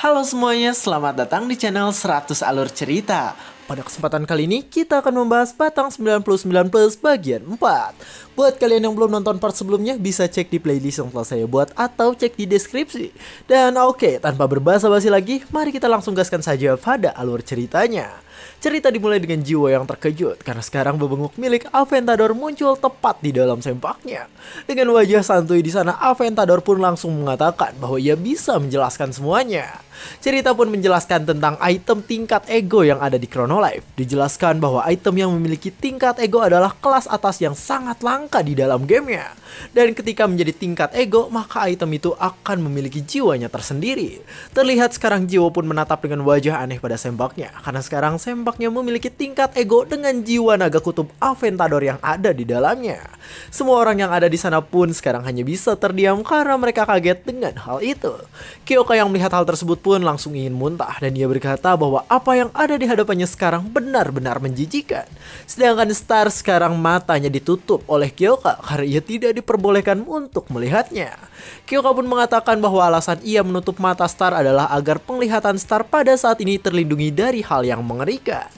Halo semuanya, selamat datang di channel 100 Alur Cerita. Pada kesempatan kali ini, kita akan membahas Batang 99 Plus bagian 4. Buat kalian yang belum nonton part sebelumnya, bisa cek di playlist yang telah saya buat atau cek di deskripsi. Dan oke, tanpa berbasa-basi lagi, mari kita langsung gaskan saja pada alur ceritanya. Cerita dimulai dengan Jiwo yang terkejut karena sekarang bebenguk milik Aventador muncul tepat di dalam sempaknya. Dengan wajah santuy di sana, Aventador pun langsung mengatakan bahwa ia bisa menjelaskan semuanya. Cerita pun menjelaskan tentang item tingkat ego yang ada di Chronolife. Dijelaskan bahwa item yang memiliki tingkat ego adalah kelas atas yang sangat langka di dalam gamenya. Dan ketika menjadi tingkat ego, maka item itu akan memiliki jiwanya tersendiri. Terlihat sekarang Jiwo pun menatap dengan wajah aneh pada sempaknya, karena sekarang sempaknya memiliki tingkat ego dengan jiwa naga kutub Aventador yang ada di dalamnya. Semua orang yang ada di sana pun sekarang hanya bisa terdiam karena mereka kaget dengan hal itu. Kyoka yang melihat hal tersebut pun langsung ingin muntah, dan ia berkata bahwa apa yang ada di hadapannya sekarang benar-benar menjijikan. Sedangkan Star sekarang matanya ditutup oleh Kyoka karena ia tidak diperbolehkan untuk melihatnya. Kyoka pun mengatakan bahwa alasan ia menutup mata Star adalah agar penglihatan Star pada saat ini terlindungi dari hal yang mengerikan.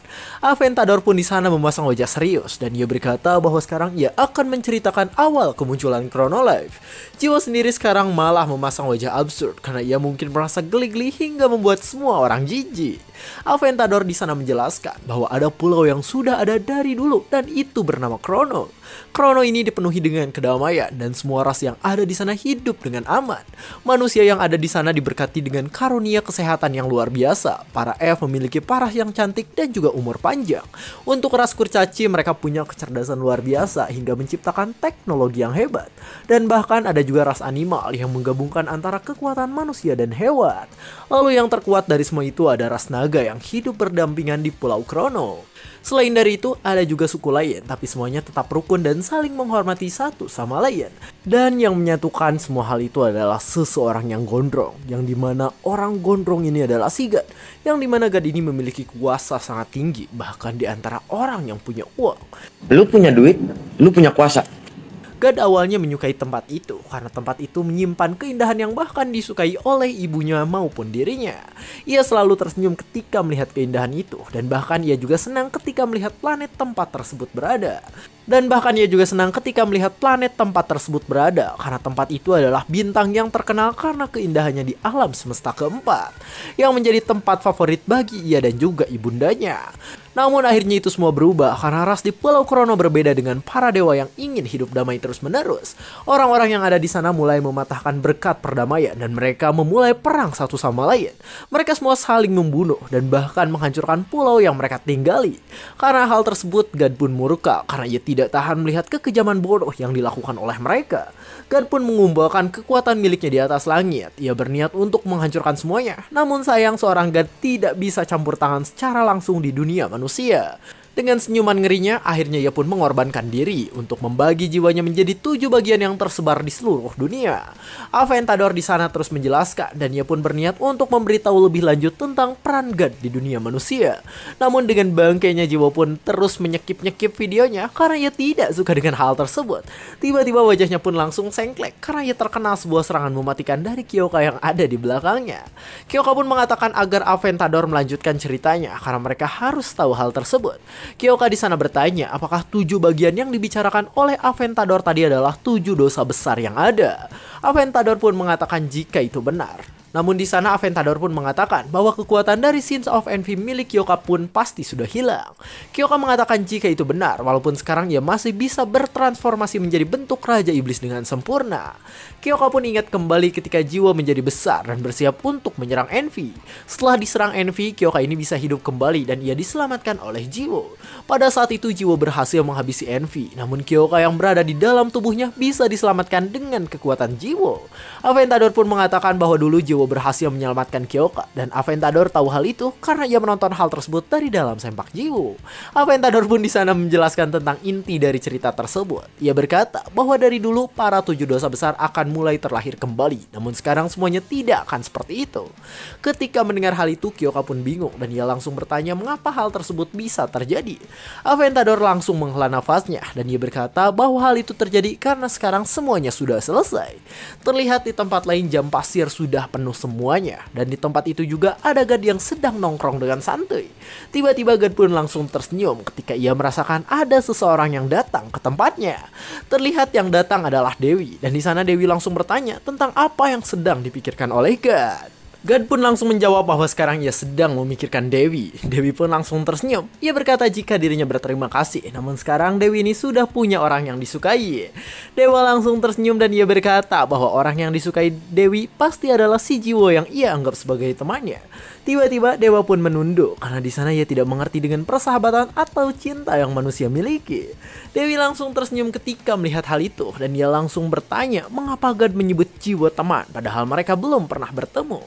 Aventador pun di sana memasang wajah serius, dan ia berkata bahwa sekarang ia akan menceritakan awal kemunculan Chronolife. Jiwo sendiri sekarang malah memasang wajah absurd karena ia mungkin merasa geli-geli hingga membuat semua orang jijik. Aventador di sana menjelaskan bahwa ada pulau yang sudah ada dari dulu dan itu bernama Chrono. Chrono ini dipenuhi dengan kedamaian dan semua ras yang ada di sana hidup dengan aman. Manusia yang ada di sana diberkati dengan karunia kesehatan yang luar biasa. Para elf memiliki parah yang cantik dan juga umur panjang. Untuk ras kurcaci, mereka punya kecerdasan luar biasa hingga menciptakan teknologi yang hebat. Dan bahkan ada juga ras animal yang menggabungkan antara kekuatan manusia dan hewan. Lalu yang terkuat dari semua itu ada ras naga yang hidup berdampingan di Pulau Chrono. Selain dari itu, ada juga suku lain, tapi semuanya tetap rukun dan saling menghormati satu sama lain. Dan yang menyatukan semua hal itu adalah seseorang yang gondrong, yang dimana orang gondrong ini adalah Sigurd, yang dimana God ini memiliki kuasa sangat tinggi, bahkan di antara orang yang punya uang. Lu punya duit, lu punya kuasa. God awalnya menyukai tempat itu karena tempat itu menyimpan keindahan yang bahkan disukai oleh ibunya maupun dirinya. Ia selalu tersenyum ketika melihat keindahan itu, dan bahkan ia juga senang ketika melihat planet tempat tersebut berada. Dan bahkan ia juga senang ketika melihat planet tempat tersebut berada karena tempat itu adalah bintang yang terkenal karena keindahannya di alam semesta keempat, yang menjadi tempat favorit bagi ia dan juga ibundanya. Namun akhirnya itu semua berubah karena ras di Pulau Chrono berbeda dengan para dewa yang ingin hidup damai terus-menerus. Orang-orang yang ada di sana mulai mematahkan berkat perdamaian dan mereka memulai perang satu sama lain. Mereka semua saling membunuh dan bahkan menghancurkan pulau yang mereka tinggali. Karena hal tersebut, God pun murka karena ia tidak tahan melihat kekejaman bodoh yang dilakukan oleh mereka. God pun mengumpulkan kekuatan miliknya di atas langit. Ia berniat untuk menghancurkan semuanya. Namun sayang, seorang God tidak bisa campur tangan secara langsung di dunia manusia. Dengan senyuman ngerinya, akhirnya ia pun mengorbankan diri untuk membagi jiwanya menjadi 7 bagian yang tersebar di seluruh dunia. Aventador di sana terus menjelaskan, dan ia pun berniat untuk memberitahu lebih lanjut tentang peran God di dunia manusia. Namun dengan bangkainya, Jiwo pun terus menyekip-nyekip videonya karena ia tidak suka dengan hal tersebut. Tiba-tiba wajahnya pun langsung sengklek karena ia terkena sebuah serangan mematikan dari Kyoka yang ada di belakangnya. Kyoka pun mengatakan agar Aventador melanjutkan ceritanya karena mereka harus tahu hal tersebut. Kyoka di sana bertanya apakah 7 bagian yang dibicarakan oleh Aventador tadi adalah 7 dosa besar yang ada. Aventador pun mengatakan jika itu benar. Namun di sana Aventador pun mengatakan bahwa kekuatan dari Sins of Envy milik Kyoka pun pasti sudah hilang. Kyoka mengatakan jika itu benar, walaupun sekarang ia masih bisa bertransformasi menjadi bentuk Raja Iblis dengan sempurna. Kyoka pun ingat kembali ketika Jiwo menjadi besar dan bersiap untuk menyerang Envy. Setelah diserang Envy, Kyoka ini bisa hidup kembali dan ia diselamatkan oleh Jiwo. Pada saat itu Jiwo berhasil menghabisi Envy, namun Kyoka yang berada di dalam tubuhnya bisa diselamatkan dengan kekuatan Jiwo. Aventador pun mengatakan bahwa dulu Jiwo berhasil menyelamatkan Kyoka, dan Aventador tahu hal itu karena ia menonton hal tersebut dari dalam sempak Jiwo. Aventador pun di sana menjelaskan tentang inti dari cerita tersebut. Ia berkata bahwa dari dulu para 7 dosa besar akan mulai terlahir kembali, namun sekarang semuanya tidak akan seperti itu. Ketika mendengar hal itu, Kyoka pun bingung dan ia langsung bertanya mengapa hal tersebut bisa terjadi. Aventador langsung menghela nafasnya dan ia berkata bahwa hal itu terjadi karena sekarang semuanya sudah selesai. Terlihat di tempat lain jam pasir sudah penuh penuh semuanya. Dan di tempat itu juga ada God yang sedang nongkrong dengan santuy. Tiba-tiba God pun langsung tersenyum ketika ia merasakan ada seseorang yang datang ke tempatnya. Terlihat yang datang adalah Dewi, dan di sana Dewi langsung bertanya tentang apa yang sedang dipikirkan oleh God. God pun langsung menjawab bahwa sekarang ia sedang memikirkan Dewi. Dewi pun langsung tersenyum. Ia berkata jika dirinya berterima kasih, namun sekarang Dewi ini sudah punya orang yang disukai. Dewa langsung tersenyum dan ia berkata bahwa orang yang disukai Dewi pasti adalah si Jiwo yang ia anggap sebagai temannya. Tiba-tiba Dewa pun menunduk karena di sana ia tidak mengerti dengan persahabatan atau cinta yang manusia miliki. Dewi langsung tersenyum ketika melihat hal itu dan ia langsung bertanya mengapa God menyebut Jiwo teman padahal mereka belum pernah bertemu.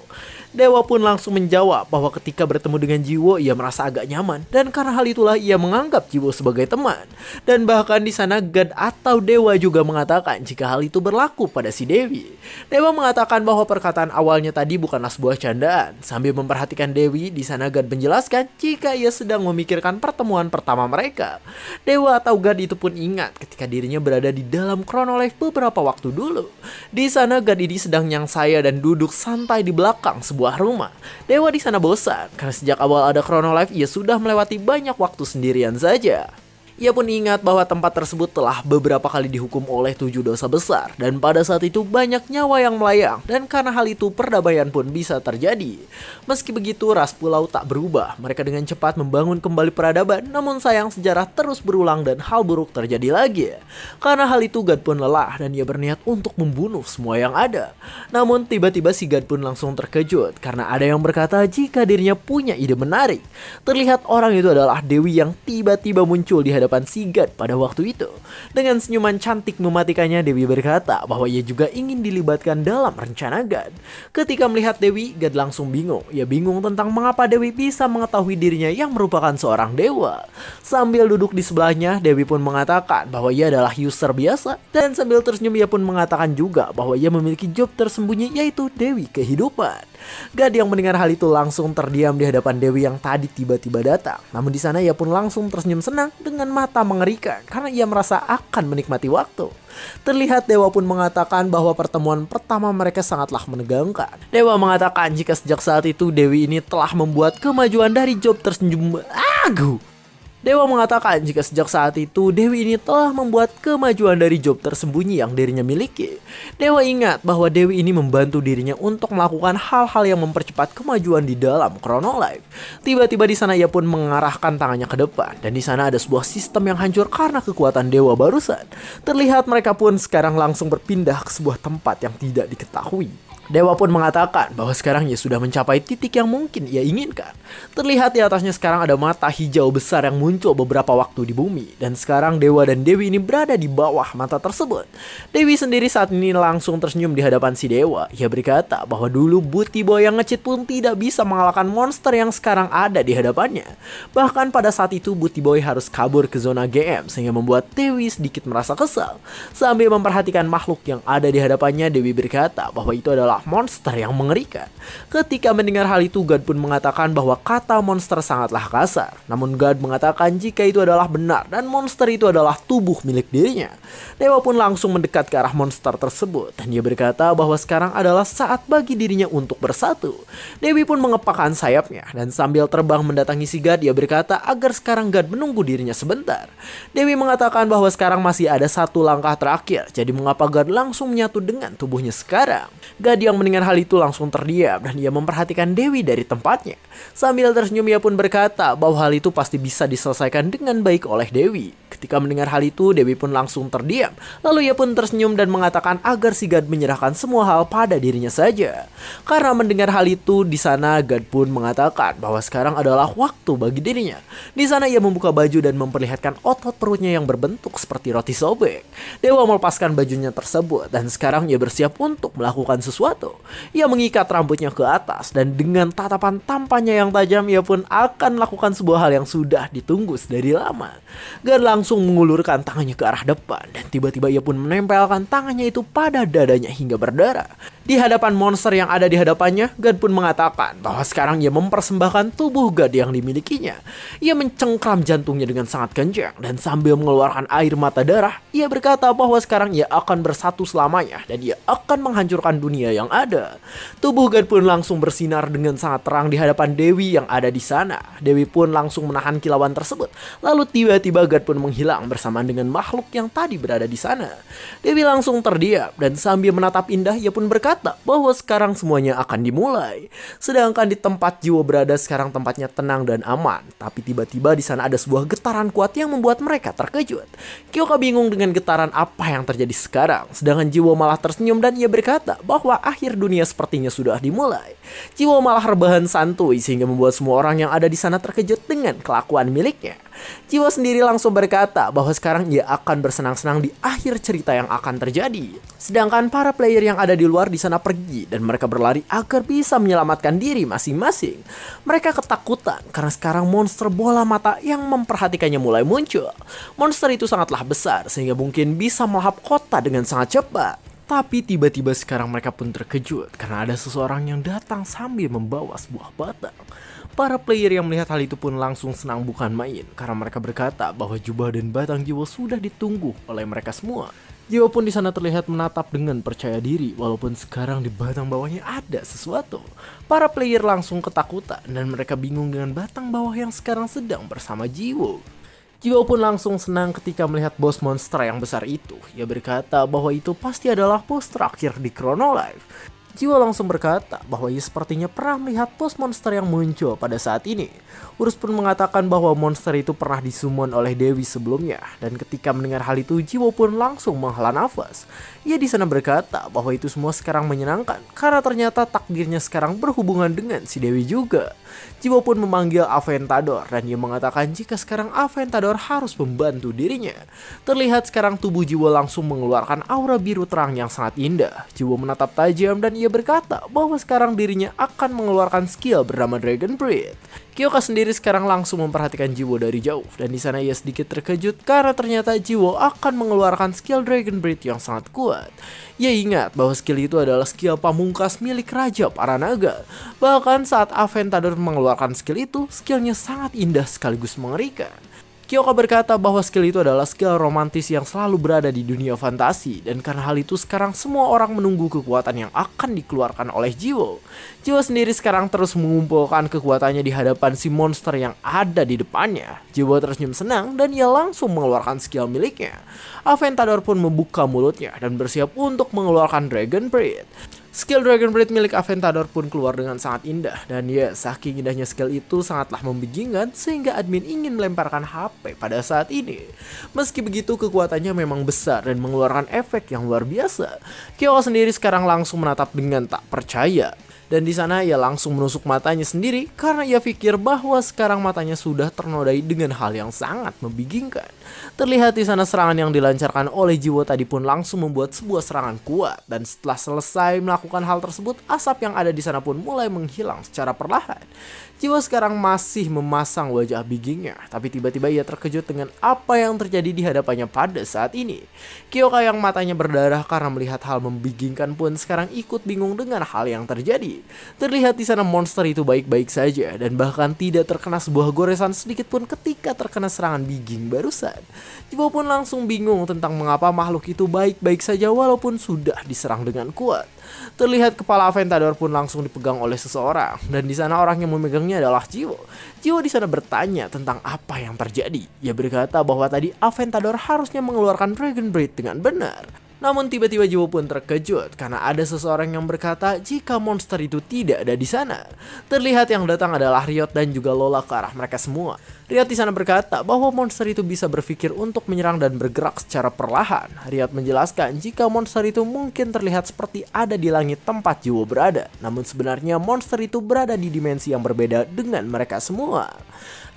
Dewa pun langsung menjawab bahwa ketika bertemu dengan Jiwo ia merasa agak nyaman dan karena hal itulah ia menganggap Jiwo sebagai teman. Dan bahkan di sana God atau Dewa juga mengatakan jika hal itu berlaku pada si Dewi. Dewa mengatakan bahwa perkataan awalnya tadi bukanlah sebuah candaan. Sambil memperhatikan Dewi, di sana God menjelaskan jika ia sedang memikirkan pertemuan pertama mereka. Dewa atau God itu pun ingat ketika dirinya berada di dalam Chronolife beberapa waktu dulu. Di sana God ini sedang nyangsaya dan duduk santai di belakang sebuah rumah. Dewa di sana bosan karena sejak awal ada Chronolife ia sudah melewati banyak waktu sendirian saja. Ia pun ingat bahwa tempat tersebut telah beberapa kali dihukum oleh 7 dosa besar dan pada saat itu banyak nyawa yang melayang dan karena hal itu perdamaian pun bisa terjadi. Meski begitu ras pulau tak berubah, mereka dengan cepat membangun kembali peradaban namun sayang sejarah terus berulang dan hal buruk terjadi lagi. Karena hal itu God pun lelah dan ia berniat untuk membunuh semua yang ada. Namun tiba-tiba si God pun langsung terkejut karena ada yang berkata jika dirinya punya ide menarik. Terlihat orang itu adalah Dewi yang tiba-tiba muncul di hadapan si God pada waktu itu. Dengan senyuman cantik mematikannya, Dewi berkata bahwa ia juga ingin dilibatkan dalam rencana God. Ketika melihat Dewi, God langsung bingung. Ia bingung tentang mengapa Dewi bisa mengetahui dirinya yang merupakan seorang dewa. Sambil duduk di sebelahnya, Dewi pun mengatakan bahwa ia adalah user biasa. Dan sambil tersenyum ia pun mengatakan juga bahwa ia memiliki job tersembunyi yaitu Dewi Kehidupan. God yang mendengar hal itu langsung terdiam di hadapan Dewi yang tadi tiba-tiba datang. Namun di sana ia pun langsung tersenyum senang dengan mata mengerikan karena ia merasa akan menikmati waktu. Terlihat Dewa pun mengatakan bahwa pertemuan pertama mereka sangatlah menegangkan. Dewa mengatakan jika sejak saat itu Dewi ini telah membuat kemajuan dari job tersembunyi. Dewa mengatakan jika sejak saat itu Dewi ini telah membuat kemajuan dari job tersembunyi yang dirinya miliki. Dewa ingat bahwa Dewi ini membantu dirinya untuk melakukan hal-hal yang mempercepat kemajuan di dalam Chronolife. Tiba-tiba di sana ia pun mengarahkan tangannya ke depan dan di sana ada sebuah sistem yang hancur karena kekuatan Dewa barusan. Terlihat mereka pun sekarang langsung berpindah ke sebuah tempat yang tidak diketahui. Dewa pun mengatakan bahwa sekarang ia sudah mencapai titik yang mungkin ia inginkan. Terlihat di atasnya sekarang ada mata hijau besar yang muncul beberapa waktu di bumi. Dan sekarang Dewa dan Dewi ini berada di bawah mata tersebut. Dewi sendiri saat ini langsung tersenyum di hadapan si Dewa. Ia berkata bahwa dulu Booty Boy yang ngecit pun tidak bisa mengalahkan monster yang sekarang ada di hadapannya. Bahkan pada saat itu Booty Boy harus kabur ke zona GM sehingga membuat Dewi sedikit merasa kesal. Sambil memperhatikan makhluk yang ada di hadapannya, Dewi berkata bahwa itu adalah monster yang mengerikan. Ketika mendengar hal itu, God pun mengatakan bahwa kata monster sangatlah kasar. Namun God mengatakan jika itu adalah benar dan monster itu adalah tubuh milik dirinya. Dewa pun langsung mendekat ke arah monster tersebut dan dia berkata bahwa sekarang adalah saat bagi dirinya untuk bersatu. Dewi pun mengepakkan sayapnya dan sambil terbang mendatangi si God, dia berkata agar sekarang God menunggu dirinya sebentar. Dewi mengatakan bahwa sekarang masih ada satu langkah terakhir, jadi mengapa God langsung menyatu dengan tubuhnya sekarang. God yang mendengar hal itu langsung terdiam dan ia memperhatikan Dewi dari tempatnya. Sambil tersenyum ia pun berkata bahwa hal itu pasti bisa diselesaikan dengan baik oleh Dewi. Ketika mendengar hal itu, Dewi pun langsung terdiam. Lalu ia pun tersenyum dan mengatakan agar si God menyerahkan semua hal pada dirinya saja. Karena mendengar hal itu, di sana God pun mengatakan bahwa sekarang adalah waktu bagi dirinya. Di sana ia membuka baju dan memperlihatkan otot perutnya yang berbentuk seperti roti sobek. Dewa melepaskan bajunya tersebut dan sekarang ia bersiap untuk melakukan sesuatu. Ia mengikat rambutnya ke atas dan dengan tatapan tampannya yang tajam ia pun akan melakukan sebuah hal yang sudah ditunggu dari lama. God langsung langsung mengulurkan tangannya ke arah depan dan tiba-tiba ia pun menempelkan tangannya itu pada dadanya hingga berdarah. Di hadapan monster yang ada di hadapannya, God pun mengatakan bahwa sekarang ia mempersembahkan tubuh God yang dimilikinya. Ia mencengkram jantungnya dengan sangat kencang dan sambil mengeluarkan air mata darah, ia berkata bahwa sekarang ia akan bersatu selamanya dan ia akan menghancurkan dunia yang ada. Tubuh God pun langsung bersinar dengan sangat terang di hadapan Dewi yang ada di sana. Dewi pun langsung menahan kilauan tersebut. Lalu tiba-tiba God pun menghilang bersamaan dengan makhluk yang tadi berada di sana. Dewi langsung terdiam dan sambil menatap indah ia pun berkata bahwa sekarang semuanya akan dimulai. Sedangkan di tempat Jiwo berada sekarang tempatnya tenang dan aman. Tapi tiba-tiba di sana ada sebuah getaran kuat yang membuat mereka terkejut. Kyoka bingung dengan getaran apa yang terjadi sekarang. Sedangkan Jiwo malah tersenyum dan ia berkata bahwa akhir dunia sepertinya sudah dimulai. Jiwo malah rebahan santuy sehingga membuat semua orang yang ada di sana terkejut dengan kelakuan miliknya. Jiwo sendiri langsung berkata bahwa sekarang ia akan bersenang-senang di akhir cerita yang akan terjadi. Sedangkan para player yang ada di luar di sana pergi dan mereka berlari agar bisa menyelamatkan diri masing-masing. Mereka ketakutan karena sekarang monster bola mata yang memperhatikannya mulai muncul. Monster itu sangatlah besar sehingga mungkin bisa melahap kota dengan sangat cepat. Tapi tiba-tiba sekarang mereka pun terkejut karena ada seseorang yang datang sambil membawa sebuah batang. Para player yang melihat hal itu pun langsung senang bukan main karena mereka berkata bahwa jubah dan batang Jiwo sudah ditunggu oleh mereka semua. Jiwo pun di sana terlihat menatap dengan percaya diri walaupun sekarang di batang bawahnya ada sesuatu. Para player langsung ketakutan dan mereka bingung dengan batang bawah yang sekarang sedang bersama Jiwo. Jiwo pun langsung senang ketika melihat bos monster yang besar itu. Ia berkata bahwa itu pasti adalah bos terakhir di Chrono Life. Jiwo langsung berkata bahwa ia sepertinya pernah melihat bos monster yang muncul pada saat ini. Urus pun mengatakan bahwa monster itu pernah disummon oleh Dewi sebelumnya. Dan ketika mendengar hal itu, Jiwo pun langsung menghela nafas. Ia di sana berkata bahwa itu semua sekarang menyenangkan karena ternyata takdirnya sekarang berhubungan dengan si Dewi juga. Jiwo pun memanggil Aventador dan ia mengatakan jika sekarang Aventador harus membantu dirinya. Terlihat sekarang tubuh Jiwo langsung mengeluarkan aura biru terang yang sangat indah. Jiwo menatap tajam dan ia berkata bahwa sekarang dirinya akan mengeluarkan skill bernama Dragon Breath. Kyoka sendiri sekarang langsung memperhatikan Jiwo dari jauh dan di sana ia sedikit terkejut karena ternyata Jiwo akan mengeluarkan skill Dragon Breath yang sangat kuat. Ia ingat bahwa skill itu adalah skill pamungkas milik Raja Para Naga. Bahkan saat Aventador mengeluarkan skill itu, skillnya sangat indah sekaligus mengerikan. Kyoka berkata bahwa skill itu adalah skill romantis yang selalu berada di dunia fantasi. Dan karena hal itu sekarang semua orang menunggu kekuatan yang akan dikeluarkan oleh Jiwo. Jiwo sendiri sekarang terus mengumpulkan kekuatannya di hadapan si monster yang ada di depannya. Jiwo tersenyum senang dan ia langsung mengeluarkan skill miliknya. Aventador pun membuka mulutnya dan bersiap untuk mengeluarkan Dragon Breath. Skill Dragon Breath milik Aventador pun keluar dengan sangat indah. Dan ya, saking indahnya skill itu sangatlah membingungkan sehingga admin ingin melemparkan HP pada saat ini. Meski begitu kekuatannya memang besar dan mengeluarkan efek yang luar biasa. Kyoka sendiri sekarang langsung menatap dengan tak percaya. Dan di sana ia langsung menusuk matanya sendiri karena ia pikir bahwa sekarang matanya sudah ternodai dengan hal yang sangat membingungkan. Terlihat di sana serangan yang dilancarkan oleh Jiwo tadi pun langsung membuat sebuah serangan kuat dan setelah selesai melakukan hal tersebut, asap yang ada di sana pun mulai menghilang secara perlahan. Jiwo sekarang masih memasang wajah bingungnya, tapi tiba-tiba ia terkejut dengan apa yang terjadi di hadapannya pada saat ini. Kyoka yang matanya berdarah karena melihat hal membingungkan pun sekarang ikut bingung dengan hal yang terjadi. Terlihat di sana monster itu baik-baik saja dan bahkan tidak terkena sebuah goresan sedikit pun ketika terkena serangan Biging barusan. Jiwo pun langsung bingung tentang mengapa makhluk itu baik-baik saja walaupun sudah diserang dengan kuat. Terlihat kepala Aventador pun langsung dipegang oleh seseorang dan di sana orang yang memegangnya adalah Jiwo. Jiwo di sana bertanya tentang apa yang terjadi. Ia berkata bahwa tadi Aventador harusnya mengeluarkan Dragon Breath dengan benar. Namun tiba-tiba Jiwo pun terkejut karena ada seseorang yang berkata jika monster itu tidak ada di sana. Terlihat yang datang adalah Riot dan juga Lola ke arah mereka semua. Riot di sana berkata bahwa monster itu bisa berpikir untuk menyerang dan bergerak secara perlahan. Riot menjelaskan jika monster itu mungkin terlihat seperti ada di langit tempat Jiwo berada. Namun sebenarnya monster itu berada di dimensi yang berbeda dengan mereka semua.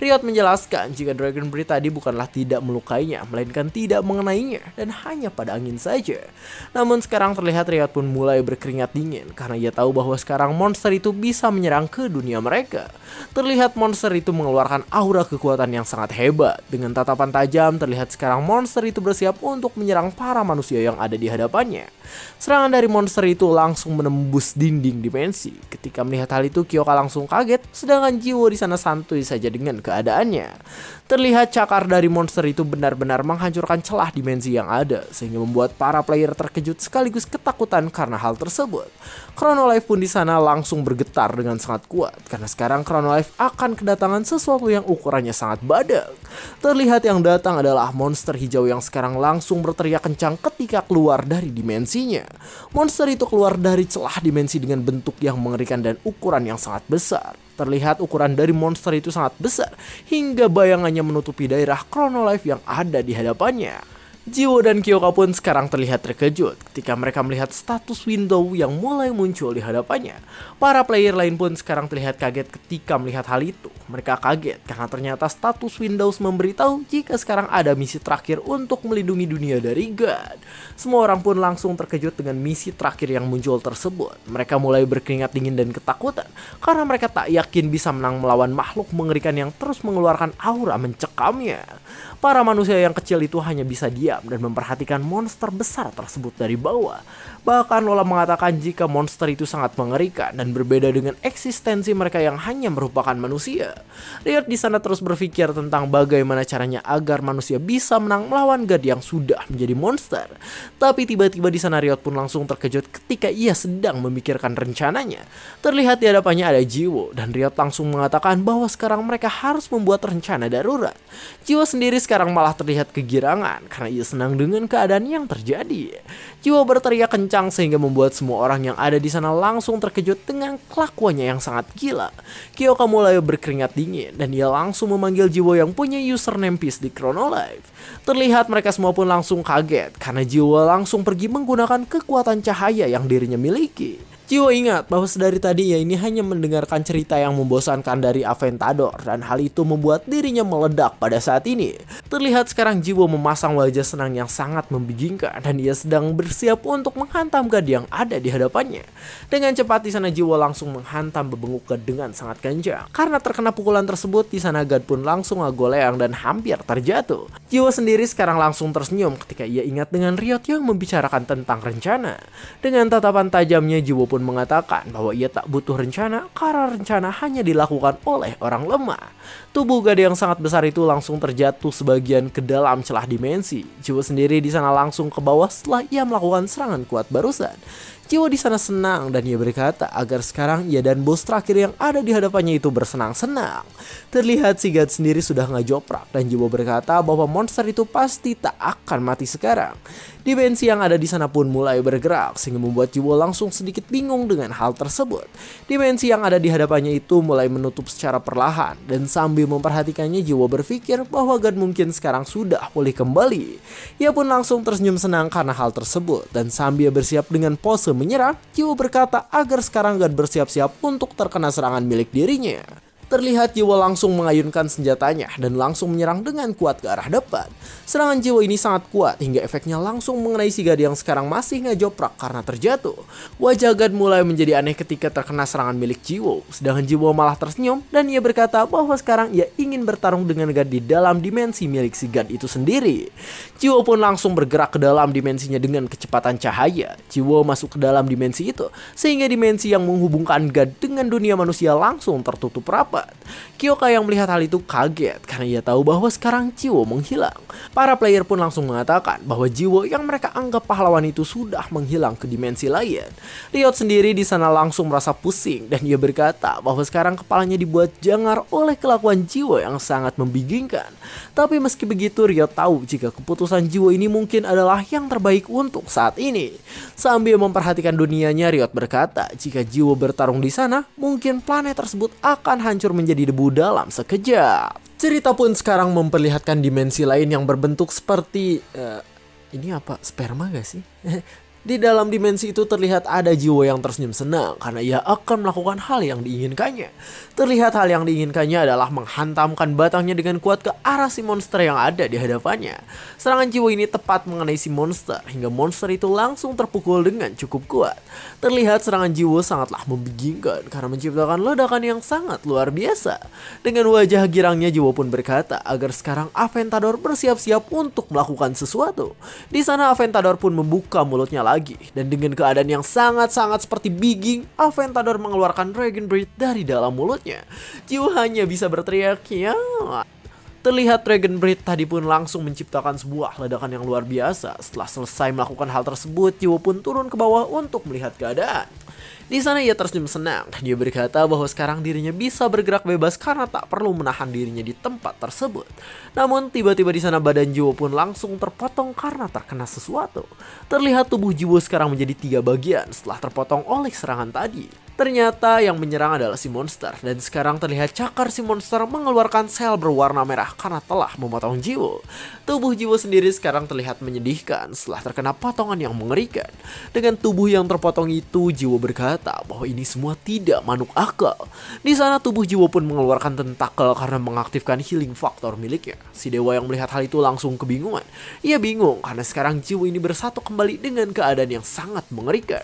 Riot menjelaskan jika Dragon Breath tadi bukanlah tidak melukainya, melainkan tidak mengenainya dan hanya pada angin saja. saja. Namun sekarang terlihat Riot pun mulai berkeringat dingin karena ia tahu bahwa sekarang monster itu bisa menyerang ke dunia mereka. Terlihat monster itu mengeluarkan aura kekuatan yang sangat hebat. Dengan tatapan tajam terlihat sekarang monster itu bersiap untuk menyerang para manusia yang ada di hadapannya. Serangan dari monster itu langsung menembus dinding dimensi. Ketika melihat hal itu, Kyoka langsung kaget, sedangkan Jiwo di sana santuy saja dengan keadaannya. Terlihat cakar dari monster itu benar-benar menghancurkan celah dimensi yang ada, sehingga membuat para player terkejut sekaligus ketakutan karena hal tersebut. Chronolife pun di sana langsung bergetar dengan sangat kuat, karena sekarang Chronolife akan kedatangan sesuatu yang ukurannya sangat badak. Terlihat yang datang adalah monster hijau yang sekarang langsung berteriak kencang ketika keluar dari dimensinya. Monster itu keluar dari celah dimensi dengan bentuk yang mengerikan dan ukuran yang sangat besar. Terlihat ukuran dari monster itu sangat besar hingga bayangannya menutupi daerah Chronolife yang ada di hadapannya. Jiwo dan Kyoka pun sekarang terlihat terkejut ketika mereka melihat status window yang mulai muncul di hadapannya. Para player lain pun sekarang terlihat kaget ketika melihat hal itu. Mereka kaget karena ternyata status Windows memberitahu jika sekarang ada misi terakhir untuk melindungi dunia dari God. Semua orang pun langsung terkejut dengan misi terakhir yang muncul tersebut. Mereka mulai berkeringat dingin dan ketakutan karena mereka tak yakin bisa menang melawan makhluk mengerikan yang terus mengeluarkan aura mencekamnya. Para manusia yang kecil itu hanya bisa diam dan memperhatikan monster besar tersebut dari bawah. Bahkan Lola mengatakan jika monster itu sangat mengerikan dan berbeda dengan eksistensi mereka yang hanya merupakan manusia. Riot di sana terus berpikir tentang bagaimana caranya agar manusia bisa menang melawan God yang sudah menjadi monster. Tapi tiba-tiba di sana Riot pun langsung terkejut ketika ia sedang memikirkan rencananya. Terlihat di hadapannya ada Jiwo dan Riot langsung mengatakan bahwa sekarang mereka harus membuat rencana darurat. Jiwo sendiri sekarang malah terlihat kegirangan karena ia senang dengan keadaan yang terjadi. Jiwo berteriak kencang sehingga membuat semua orang yang ada di sana langsung terkejut dengan kelakuannya yang sangat gila. Kyoka mulai berkeringat dingin dan ia langsung memanggil Jiwo yang punya username Peace di Chronolife. Terlihat mereka semua pun langsung kaget karena Jiwo langsung pergi menggunakan kekuatan cahaya yang dirinya miliki. Jiwo ingat bahwa sedari tadi ia ini hanya mendengarkan cerita yang membosankan dari Aventador dan hal itu membuat dirinya meledak pada saat ini. Terlihat sekarang Jiwo memasang wajah senang yang sangat membingungkan dan ia sedang bersiap untuk menghantam God yang ada di hadapannya. Dengan cepat di sana Jiwo langsung menghantam bebenguk God dengan sangat kencang. Karena terkena pukulan tersebut di sana God pun langsung ngagoleang dan hampir terjatuh. Jiwo sendiri sekarang langsung tersenyum ketika ia ingat dengan Riot yang membicarakan tentang rencana. Dengan tatapan tajamnya Jiwo pun mengatakan bahwa ia tak butuh rencana karena rencana hanya dilakukan oleh orang lemah. Tubuh God yang sangat besar itu langsung terjatuh sebagian ke dalam celah dimensi. Jiwo sendiri di sana langsung ke bawah setelah ia melakukan serangan kuat barusan. Jiwo di sana senang dan ia berkata agar sekarang ia dan bos terakhir yang ada di hadapannya itu bersenang-senang. Terlihat si God sendiri sudah ngajoprak dan Jiwo berkata bahwa monster itu pasti tak akan mati sekarang. Dimensi yang ada di sana pun mulai bergerak sehingga membuat Jiwo langsung sedikit bingung dengan hal tersebut. Dimensi yang ada di hadapannya itu mulai menutup secara perlahan dan sambil memperhatikannya Jiwo berpikir bahwa God mungkin sekarang sudah pulih kembali. Ia pun langsung tersenyum senang karena hal tersebut dan sambil bersiap dengan pose menyerang, Jiwo berkata agar sekarang God bersiap-siap untuk terkena serangan milik dirinya. Terlihat Jiwo langsung mengayunkan senjatanya dan langsung menyerang dengan kuat ke arah depan. Serangan Jiwo ini sangat kuat hingga efeknya langsung mengenai si God yang sekarang masih ngejoprak karena terjatuh. Wajah God mulai menjadi aneh ketika terkena serangan milik Jiwo. Sedangkan Jiwo malah tersenyum dan ia berkata bahwa sekarang ia ingin bertarung dengan God di dalam dimensi milik si God itu sendiri. Jiwo pun langsung bergerak ke dalam dimensinya dengan kecepatan cahaya. Jiwo masuk ke dalam dimensi itu sehingga dimensi yang menghubungkan God dengan dunia manusia langsung tertutup rapat. Kyoka yang melihat hal itu kaget karena ia tahu bahwa sekarang Jiwo menghilang. Para player pun langsung mengatakan bahwa Jiwo yang mereka anggap pahlawan itu sudah menghilang ke dimensi lain. Riot sendiri di sana langsung merasa pusing dan ia berkata bahwa sekarang kepalanya dibuat jangar oleh kelakuan Jiwo yang sangat membingungkan. Tapi meski begitu Riot tahu jika keputusan Jiwo ini mungkin adalah yang terbaik untuk saat ini. Sambil memperhatikan dunianya Riot berkata jika Jiwo bertarung di sana mungkin planet tersebut akan hancur menjadi debu dalam sekejap. Cerita pun sekarang memperlihatkan dimensi lain yang berbentuk seperti ini apa, sperma gak sih? Di dalam dimensi itu terlihat ada jiwa yang tersenyum senang karena ia akan melakukan hal yang diinginkannya. Terlihat hal yang diinginkannya adalah menghantamkan batangnya dengan kuat ke arah si monster yang ada di hadapannya. Serangan jiwa ini tepat mengenai si monster hingga monster itu langsung terpukul dengan cukup kuat. Terlihat serangan jiwa sangatlah membingungkan karena menciptakan ledakan yang sangat luar biasa. Dengan wajah girangnya jiwa pun berkata agar sekarang Aventador bersiap-siap untuk melakukan sesuatu. Di sana Aventador pun membuka mulutnya lagi, dan dengan keadaan yang sangat-sangat seperti Biging, Aventador mengeluarkan Dragon Breath dari dalam mulutnya. Jiwa hanya bisa berteriak, ya. Terlihat Dragon Breath tadi pun langsung menciptakan sebuah ledakan yang luar biasa. Setelah selesai melakukan hal tersebut, Jiwo pun turun ke bawah untuk melihat keadaan. Di sana ia tersenyum senang dan dia berkata bahwa sekarang dirinya bisa bergerak bebas karena tak perlu menahan dirinya di tempat tersebut. Namun tiba-tiba di sana badan Jiwo pun langsung terpotong karena terkena sesuatu. Terlihat tubuh Jiwo sekarang menjadi 3 bagian setelah terpotong oleh serangan tadi. Ternyata yang menyerang adalah si monster, dan sekarang terlihat cakar si monster mengeluarkan sel berwarna merah karena telah memotong Jiwo. Tubuh Jiwo sendiri sekarang terlihat menyedihkan setelah terkena potongan yang mengerikan. Dengan tubuh yang terpotong itu, Jiwo berkata bahwa ini semua tidak manuk akal. Di sana tubuh Jiwo pun mengeluarkan tentakel karena mengaktifkan healing factor miliknya. Si dewa yang melihat hal itu langsung kebingungan. Ia bingung karena sekarang Jiwo ini bersatu kembali dengan keadaan yang sangat mengerikan.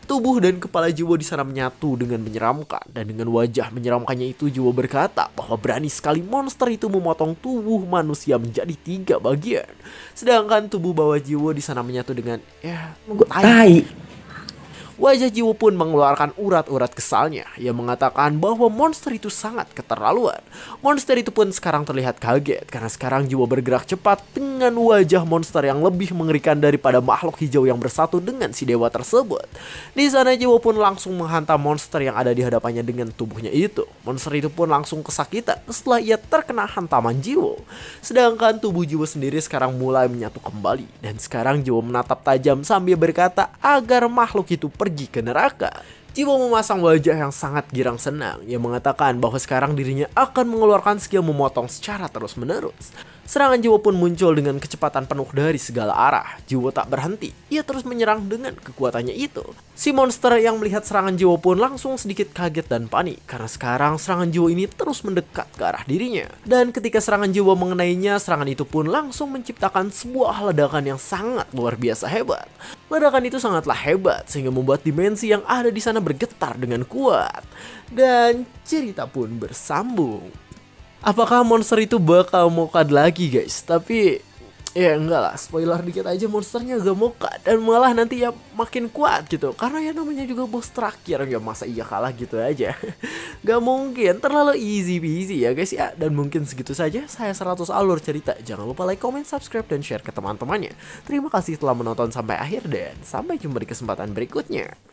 Tubuh dan kepala Jiwo di sana menyatu dengan menyeramkan, dan dengan wajah menyeramkannya itu Jiwo berkata bahwa berani sekali monster itu memotong tubuh manusia menjadi 3 bagian. Sedangkan tubuh bawah Jiwo di sana menyatu dengan tai. Wajah Jiwo pun mengeluarkan urat-urat kesalnya. Ia mengatakan bahwa monster itu sangat keterlaluan. Monster itu pun sekarang terlihat kaget karena sekarang Jiwo bergerak cepat dengan wajah monster yang lebih mengerikan daripada makhluk hijau yang bersatu dengan si dewa tersebut. Di sana Jiwo pun langsung menghantam monster yang ada di hadapannya dengan tubuhnya itu. Monster itu pun langsung kesakitan setelah ia terkena hantaman Jiwo. Sedangkan tubuh Jiwo sendiri sekarang mulai menyatu kembali, dan sekarang Jiwo menatap tajam sambil berkata agar makhluk itu pergi ke neraka. Jiwo memasang wajah yang sangat girang senang. Ia mengatakan bahwa sekarang dirinya akan mengeluarkan skill memotong secara terus-menerus. Serangan Jiwo pun muncul dengan kecepatan penuh dari segala arah. Jiwo tak berhenti. Ia terus menyerang dengan kekuatannya itu. Si monster yang melihat serangan Jiwo pun langsung sedikit kaget dan panik karena sekarang serangan Jiwo ini terus mendekat ke arah dirinya. Dan ketika serangan Jiwo mengenainya, serangan itu pun langsung menciptakan sebuah ledakan yang sangat luar biasa hebat. Ledakan itu sangatlah hebat sehingga membuat dimensi yang ada di sana bergetar dengan kuat. Dan cerita pun bersambung. Apakah monster itu bakal mokad lagi guys? Tapi ya enggak lah, spoiler dikit aja, monsternya gak mokad dan malah nanti ya makin kuat gitu. Karena ya namanya juga bos terakhir, ya masa iya kalah gitu aja. Gak mungkin, terlalu easy peasy ya guys ya. Dan mungkin segitu saja saya 100 alur cerita. Jangan lupa like, comment, subscribe, dan share ke teman-temannya. Terima kasih telah menonton sampai akhir dan sampai jumpa di kesempatan berikutnya.